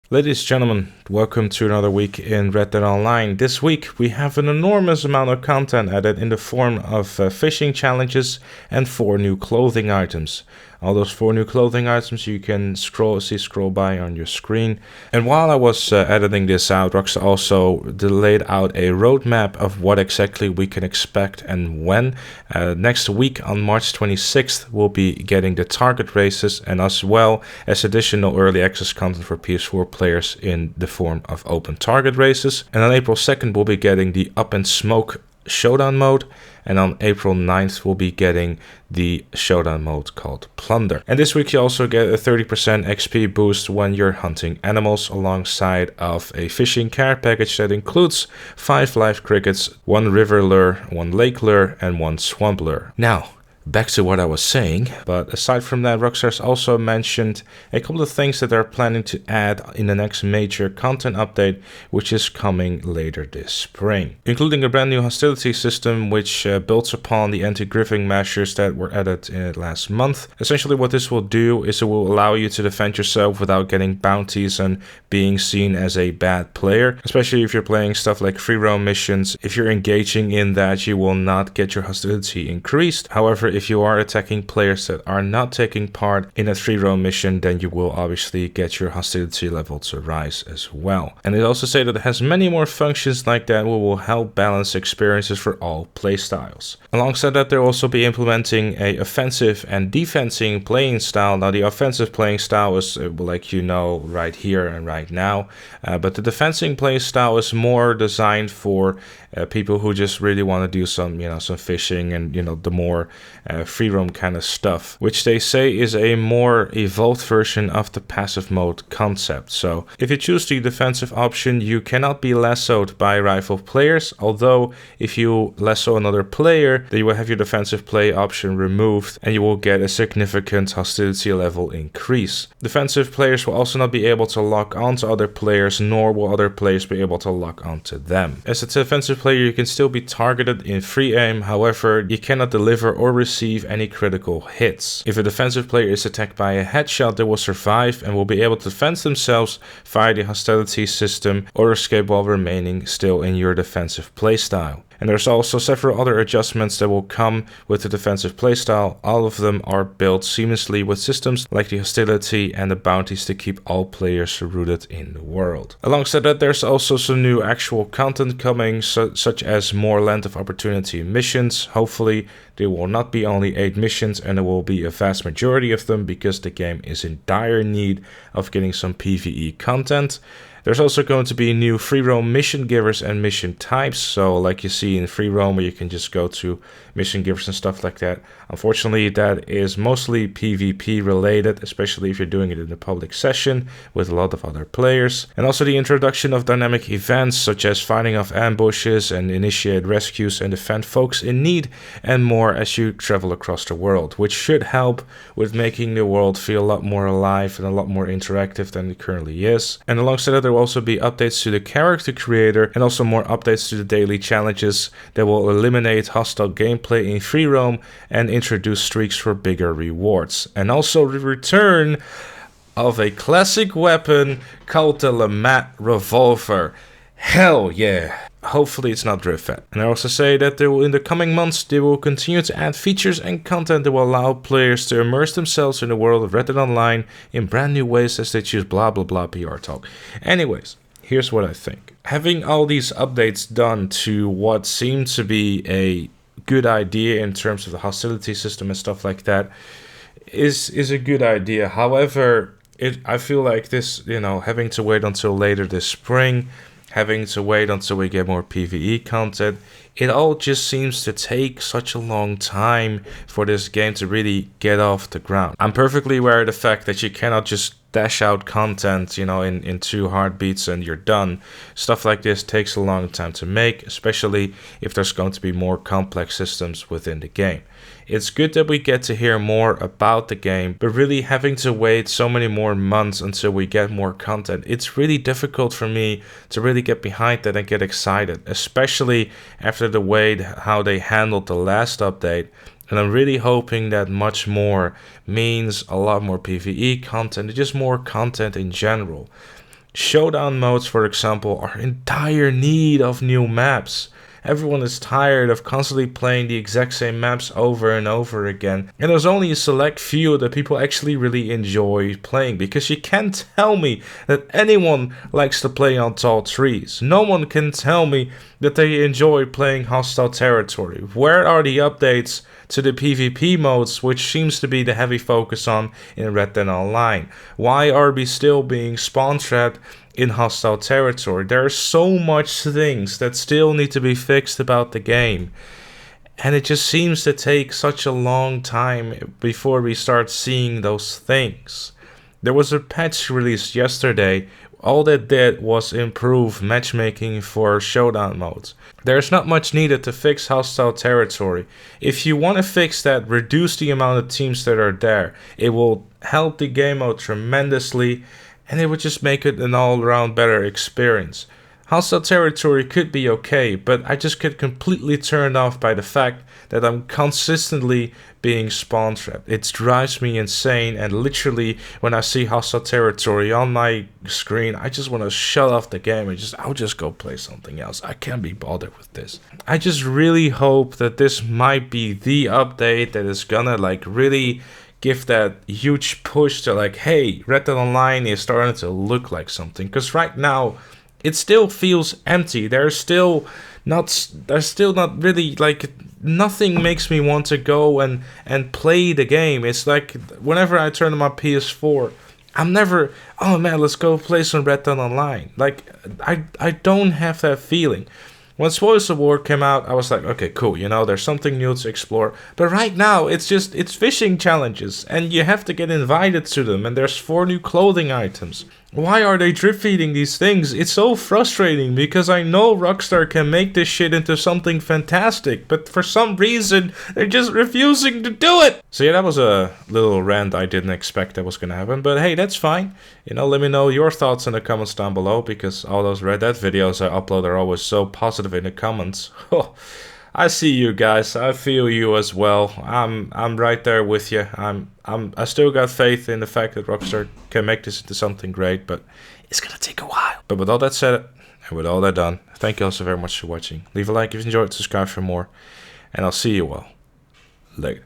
Ladies and gentlemen, welcome to another week in Red Dead Online. This week we have an enormous amount of content added in the form of fishing challenges and 4 new clothing items. All those 4 new clothing items you can scroll by on your screen. And while I was editing this out, Rockstar also laid out a roadmap of what exactly we can expect and when. Next week on March 26th we'll be getting the target races and as well as additional early access content for PS4 players in the form of open target races. And on April 2nd we'll be getting the Up and Smoke Showdown mode, and on April 9th we'll be getting the showdown mode called Plunder. And this week you also get a 30% XP boost when you're hunting animals, alongside of a fishing care package that includes 5 live crickets, 1 river lure, 1 lake lure, and 1 swamp lure. Now, back to what I was saying, but aside from that, Rockstar's also mentioned a couple of things that they're planning to add in the next major content update, which is coming later this spring, including a brand new hostility system which builds upon the anti-griffing measures that were added last month. Essentially what this will do is it will allow you to defend yourself without getting bounties and being seen as a bad player, especially if you're playing stuff like free roam missions. If you're engaging in that, you will not get your hostility increased. However, if you are attacking players that are not taking part in a free roam mission, then you will obviously get your hostility level to rise as well. And it also says that it has many more functions like that which will help balance experiences for all playstyles. Alongside that, they'll also be implementing a offensive and defensive playing style. Now the offensive playing style is like you know right here and right now, but the defensive playing style is more designed for people who just really want to do some fishing and the more free roam kind of stuff, which they say is a more evolved version of the passive mode concept. So if you choose the defensive option, you cannot be lassoed by rival players, although if you lasso another player, then you will have your defensive play option removed and you will get a significant hostility level increase. Defensive players will also not be able to lock onto other players, nor will other players be able to lock onto them. As a defensive player, you can still be targeted in free aim, however, you cannot deliver or receive any critical hits. If a defensive player is attacked by a headshot, they will survive and will be able to defend themselves via the hostility system or escape while remaining still in your defensive playstyle. And there's also several other adjustments that will come with the defensive playstyle. All of them are built seamlessly with systems like the hostility and the bounties to keep all players rooted in the world. Alongside that, there's also some new actual content coming, such as more Land of Opportunity missions. Hopefully there will not be only 8 missions, and there will be a vast majority of them because the game is in dire need of getting some PvE content. There's also going to be new free roam mission givers and mission types. So like you see in free roam, where you can just go to mission givers and stuff like that. Unfortunately, that is mostly PvP related, especially if you're doing it in a public session with a lot of other players. And also the introduction of dynamic events such as fighting off ambushes and initiate rescues and defend folks in need and more as you travel across the world, which should help with making the world feel a lot more alive and a lot more interactive than it currently is. And alongside that, there will also be updates to the character creator and also more updates to the daily challenges that will eliminate hostile gameplay in free roam and introduce streaks for bigger rewards. And also the return of a classic weapon called the Lamat revolver. Hell yeah! Hopefully it's not Driftfed. And I also say that in the coming months they will continue to add features and content that will allow players to immerse themselves in the world of Red Dead Online in brand new ways as they choose blah blah blah PR talk. Anyways, here's what I think. Having all these updates done to what seemed to be a good idea in terms of the hostility system and stuff like that is a good idea. However, I feel like this, having to wait until later this spring, having to wait until we get more PvE content, it all just seems to take such a long time for this game to really get off the ground. I'm perfectly aware of the fact that you cannot just dash out content, in 2 heartbeats and you're done. Stuff like this takes a long time to make, especially if there's going to be more complex systems within the game. It's good that we get to hear more about the game, but really having to wait so many more months until we get more content, it's really difficult for me to really get behind that and get excited, especially after the way how they handled the last update. And I'm really hoping that much more means a lot more PvE content, just more content in general. Showdown modes, for example, are in dire need of new maps. Everyone is tired of constantly playing the exact same maps over and over again. And there's only a select few that people actually really enjoy playing, because you can't tell me that anyone likes to play on tall trees. No one can tell me that they enjoy playing hostile territory. Where are the updates to the PvP modes, which seems to be the heavy focus on in Red Dead Online? Why are we still being spawn trapped in hostile territory? There are so much things that still need to be fixed about the game, and it just seems to take such a long time before we start seeing those things. There was a patch released yesterday. All that did was improve matchmaking for showdown modes. There's not much needed to fix hostile territory. If you want to fix that, reduce the amount of teams that are there. It will help the game mode tremendously, and it would just make it an all-around better experience. Hostile territory could be okay, but I just get completely turned off by the fact that I'm consistently being spawn trapped. It drives me insane, and literally when I see hostile territory on my screen, I just want to shut off the game and I'll just go play something else. I can't be bothered with this. I just really hope that this might be the update that is gonna really give that huge push to hey, Red Dead Online is starting to look like something. Because right now, it still feels empty. There's still not really nothing makes me want to go and play the game. It's like whenever I turn on my PS4, I'm never, oh man, let's go play some Red Dead Online. I don't have that feeling. When Spoils of War came out, I was like, okay, cool, there's something new to explore. But right now, it's fishing challenges, and you have to get invited to them, and there's 4 new clothing items. Why are they drip feeding these things? It's so frustrating, because I know Rockstar can make this shit into something fantastic, but for some reason, they're just refusing to do it. So yeah, that was a little rant I didn't expect that was gonna happen, but hey, that's fine. Let me know your thoughts in the comments down below, because all those Red Dead videos I upload are always so positive in the comments. I see you guys. I feel you as well. I'm right there with you. I still got faith in the fact that Rockstar can make this into something great, but it's gonna take a while. But with all that said, and with all that done, thank you all so very much for watching. Leave a like if you enjoyed, subscribe for more, and I'll see you all later.